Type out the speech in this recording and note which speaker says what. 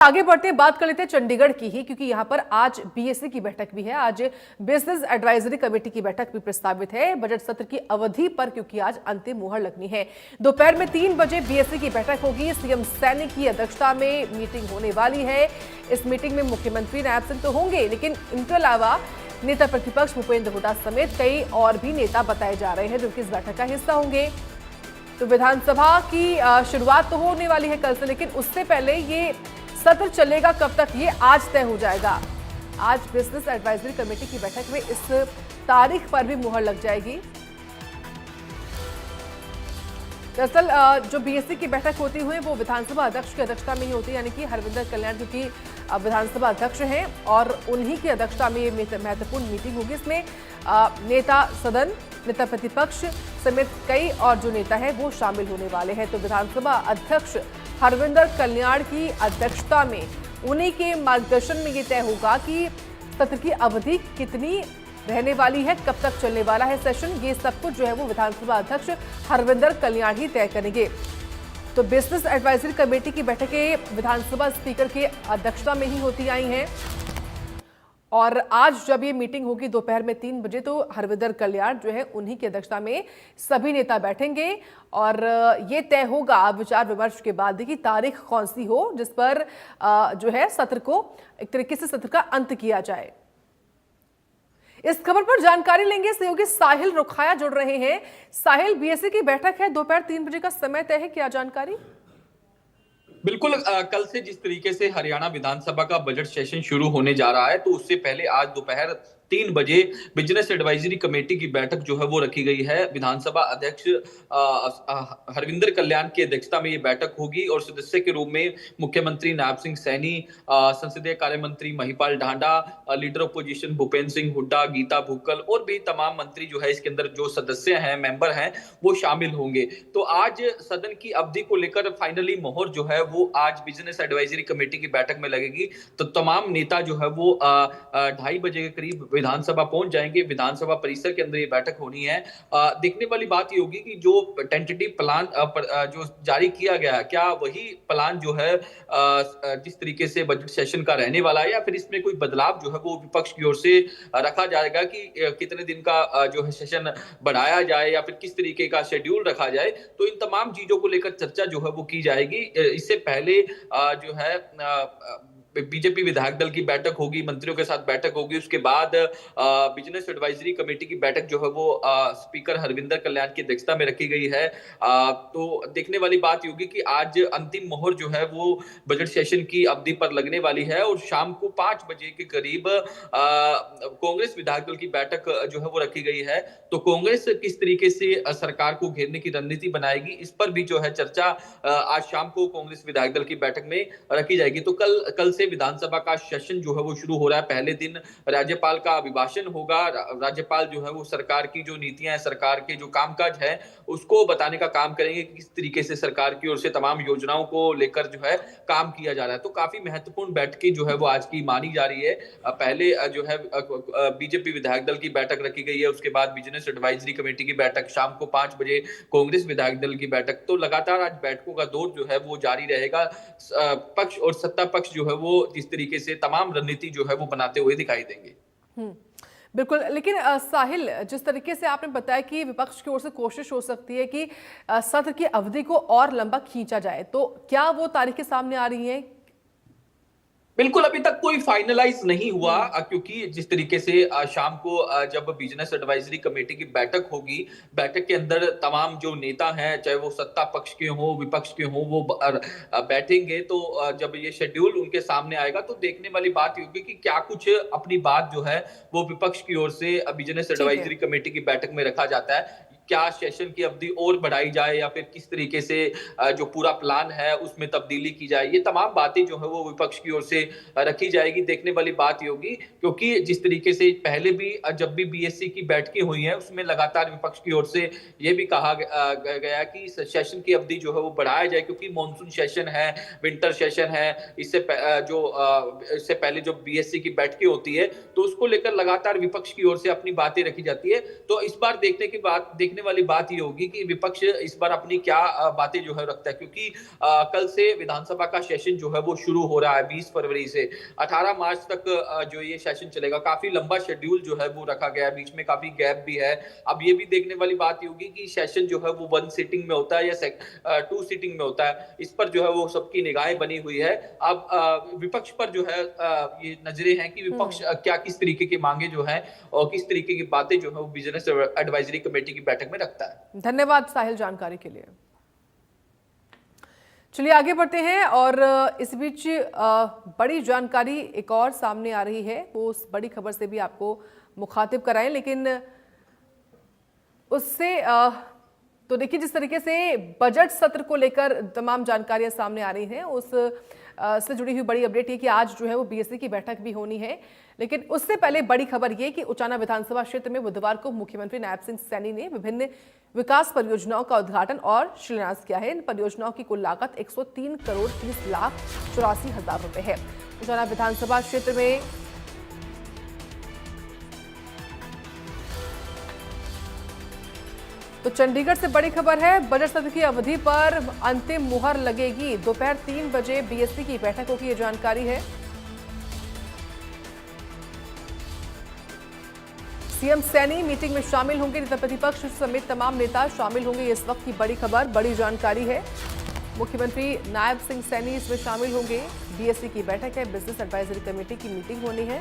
Speaker 1: आगे बढ़ते हैं, बात कर लेते हैं चंडीगढ़ की ही, क्योंकि यहां पर आज बीएससी की बैठक भी है। आज बिजनेस एडवाइजरी कमेटी की बैठक भी प्रस्तावित है बजट सत्र की अवधि पर, क्योंकि आज अंतिम मुहर लगनी है। दोपहर में 3 बजे बीएससी की बैठक होगी। सीएम सैनी की अध्यक्षता में मीटिंग होने वाली है। इस मीटिंग में मुख्यमंत्री नायब सिंह तो होंगे, लेकिन इनके अलावा नेता प्रतिपक्ष भूपेंद्र हुड्डा समेत कई और भी नेता बताए जा रहे हैं जो कि इस बैठक का हिस्सा होंगे। तो विधानसभा की शुरुआत तो होने वाली है कल से, लेकिन उससे पहले ये सत्र चलेगा कब तक ये आज तय हो जाएगा। आज बिजनेस एडवाइजरी कमेटी की बैठक में इस तारीख पर भी मुहर लग जाएगी। दरअसल जो बीएससी की बैठक होती हुई वो विधानसभा अध्यक्ष की अध्यक्षता में ही होती है, यानी कि हरविंदर कल्याण क्योंकि विधानसभा अध्यक्ष हैं और उन्हीं की अध्यक्षता में ये महत्वपूर्ण मीटिंग होगी। इसमें नेता सदन, नेता प्रतिपक्ष समेत कई और जो नेता है वो शामिल होने वाले हैं। तो विधानसभा अध्यक्ष हरविंदर कल्याण की अध्यक्षता में उन्हीं के मार्गदर्शन में ये तय होगा कि सत्र की अवधि कितनी रहने वाली है, कब तक चलने वाला है सेशन। ये सब कुछ जो है वो विधानसभा अध्यक्ष हरविंदर कल्याण ही तय करेंगे। तो बिजनेस एडवाइजरी कमेटी की बैठकें विधानसभा स्पीकर की अध्यक्षता में ही होती आई हैं और आज जब ये मीटिंग होगी दोपहर में 3 बजे तो हरविंदर कल्याण जो है उन्हीं की अध्यक्षता में सभी नेता बैठेंगे और ये तय होगा विचार विमर्श के बाद कि तारीख कौन सी हो जिस पर जो है सत्र को एक तरीके से सत्र का अंत किया जाए। इस खबर पर जानकारी लेंगे, सहयोगी साहिल रुखाया जुड़ रहे हैं। साहिल, बीएससी की बैठक है, दोपहर 3 बजे का समय तय है, क्या जानकारी?
Speaker 2: बिल्कुल, कल से जिस तरीके से हरियाणा विधानसभा का बजट सेशन शुरू होने जा रहा है तो उससे पहले आज दोपहर 3 बजे बिजनेस एडवाइजरी कमेटी की बैठक जो है वो रखी गई है। विधानसभा अध्यक्ष हरविंदर कल्याण की अध्यक्षता में ये बैठक होगी और सदस्य के रूप में मुख्यमंत्री नायब सिंह सैनी, संसदीय कार्य मंत्री महिपाल ढांडा, लीडर ऑपोजिशन भूपेंद्र सिंह हुड्डा, गीता भुक्कल और भी तमाम मंत्री जो है इसके अंदर जो सदस्य हैं, मेंबर हैं, वो शामिल होंगे। तो आज सदन की अवधि को लेकर फाइनली मोहर जो है वो आज बिजनेस एडवाइजरी कमेटी की बैठक में लगेगी। तो तमाम नेता जो है वो 2:30 बजे के करीब विधानसभा पहुंच जाएंगे। विधानसभा परिसर के अंदर ये बैठक होनी है। देखने वाली बात ये होगी कि जो टेंटेटिव प्लान जो जारी किया गया है, क्या वही प्लान जो है जिस तरीके से बजट सेशन का रहने वाला है या फिर इसमें कोई बदलाव जो है वो विपक्ष की ओर से रखा जाएगा कि कितने दिन का जो है सेशन बढ़ाया जाए या फिर किस तरीके का शेड्यूल रखा जाए। तो इन तमाम चीजों को लेकर चर्चा जो है वो की जाएगी। इससे पहले जो है बीजेपी विधायक दल की बैठक होगी, मंत्रियों के साथ बैठक होगी। उसके बाद बिजनेस एडवाइजरी कमेटी की बैठक जो है वो स्पीकर हरविंदर कल्याण की अध्यक्षता में रखी गई है। तो देखने वाली बात होगी कि आज अंतिम मोहर जो है वो बजट सेशन की अवधि पर लगने वाली है और शाम को 5 बजे के करीब कांग्रेस विधायक दल की बैठक जो है वो रखी गई है। तो कांग्रेस किस तरीके से सरकार को घेरने की रणनीति बनाएगी, इस पर भी जो है चर्चा आज शाम को कांग्रेस विधायक दल की बैठक में रखी जाएगी। तो कल से विधानसभा का सेशन जो है वो शुरू हो रहा है। पहले दिन राज्यपाल का अभिभाषण होगा। राज्यपाल जो है वो सरकार की जो नीतियां हैं, सरकार के जो कामकाज है उसको बताने का काम करेंगे कि किस तरीके से सरकार की ओर से तमाम योजनाओं को लेकर जो है काम किया जा रहा है। तो काफी महत्वपूर्ण बैठकें जो है वो आज की मानी जा रही है। पहले जो है बीजेपी विधायक दल की बैठक रखी गई है, उसके बाद बिजनेस एडवाइजरी कमेटी की बैठक, शाम को 5 बजे कांग्रेस विधायक दल की बैठक। तो लगातार आज बैठकों का दौर जो है वो जारी रहेगा। पक्ष और सत्ता पक्ष जो है वो जिस तरीके से तमाम रणनीति जो है वो बनाते हुए दिखाई देंगे।
Speaker 1: बिल्कुल, लेकिन साहिल, जिस तरीके से आपने बताया कि विपक्ष की ओर से कोशिश हो सकती है कि सत्र की अवधि को और लंबा खींचा जाए, तो क्या वो तारीखें सामने आ रही हैं?
Speaker 2: बिल्कुल, अभी तक कोई फाइनलाइज नहीं हुआ क्योंकि जिस तरीके से शाम को जब बिजनेस एडवाइजरी कमेटी की बैठक होगी, बैठक के अंदर तमाम जो नेता हैं, चाहे वो सत्ता पक्ष के हों, विपक्ष के हों, वो बैठेंगे। तो जब ये शेड्यूल उनके सामने आएगा तो देखने वाली बात ये होगी कि क्या कुछ अपनी बात जो है वो विपक्ष की ओर से बिजनेस एडवाइजरी कमेटी की बैठक में रखा जाता है। क्या सेशन की अवधि और बढ़ाई जाए या फिर किस तरीके से जो पूरा प्लान है उसमें तब्दीली की जाए, ये तमाम बातें जो है वो विपक्ष की ओर से रखी जाएगी। देखने वाली बात ये होगी क्योंकि जिस तरीके से पहले भी जब भी बीएससी की बैठकें हुई हैं उसमें लगातार विपक्ष की ओर से ये भी कहा गया कि सेशन की अवधि जो है वो बढ़ाया जाए क्योंकि मॉनसून सेशन है, विंटर सेशन है। इससे पहले जो बीएससी की बैठकें होती है तो उसको लेकर लगातार विपक्ष की ओर से अपनी बातें रखी जाती है। तो इस बार देखने देखने वाली बात ये होगी कि विपक्ष इस बार अपनी क्या बातें जो है रखता है, क्योंकि कल से विधानसभा का सेशन जो है वो शुरू हो रहा है 20 फरवरी से 18 मार्च तक जो ये सेशन चलेगा। काफी लंबा शेड्यूल जो है वो रखा गया है, बीच में काफी गैप भी है। अब ये भी देखने वाली बात ये होगी कि सेशन जो है वो 1 सिटिंग में होता है या 2 सिटिंग में होता है। इस पर जो है वो सबकी निगाहें बनी हुई है। अब विपक्ष पर जो है ये नजरें हैं कि विपक्ष क्या किस तरीके की मांगे जो है और किस तरीके की बातें जो है वो बिजनेस एडवाइजरी कमेटी की बैठक में रखता है।
Speaker 1: धन्यवाद साहिल जानकारी के लिए। चलिए आगे बढ़ते हैं और इस बीच बड़ी जानकारी एक और सामने आ रही है, वो उस बड़ी खबर से भी आपको मुखातिब कराएं, लेकिन उससे तो देखिए जिस तरीके से बजट सत्र को लेकर तमाम जानकारियां सामने आ रही हैं, उस से जुड़ी हुई बड़ी अपडेट ये कि आज जो है वो बीएससी की बैठक भी होनी है। लेकिन उससे पहले बड़ी खबर ये कि उचाना विधानसभा क्षेत्र में बुधवार को मुख्यमंत्री नायब सिंह सैनी ने विभिन्न विकास परियोजनाओं का उद्घाटन और शिलान्यास किया है। इन परियोजनाओं की कुल लागत 103 करोड़ 30 लाख 84 हजार रुपए है। उचाना विधानसभा क्षेत्र में तो चंडीगढ़ से बड़ी खबर है, बजट सत्र की अवधि पर अंतिम मुहर लगेगी। दोपहर 3 बजे बीएससी की बैठक होगी, ये जानकारी है। सीएम सैनी मीटिंग में शामिल होंगे, नेता प्रतिपक्ष समेत तमाम नेता शामिल होंगे, ये इस वक्त की बड़ी खबर, बड़ी जानकारी है। मुख्यमंत्री नायब सिंह सैनी इसमें शामिल होंगे। बीएससी की बैठक है, बिजनेस एडवाइजरी कमेटी की मीटिंग होनी है।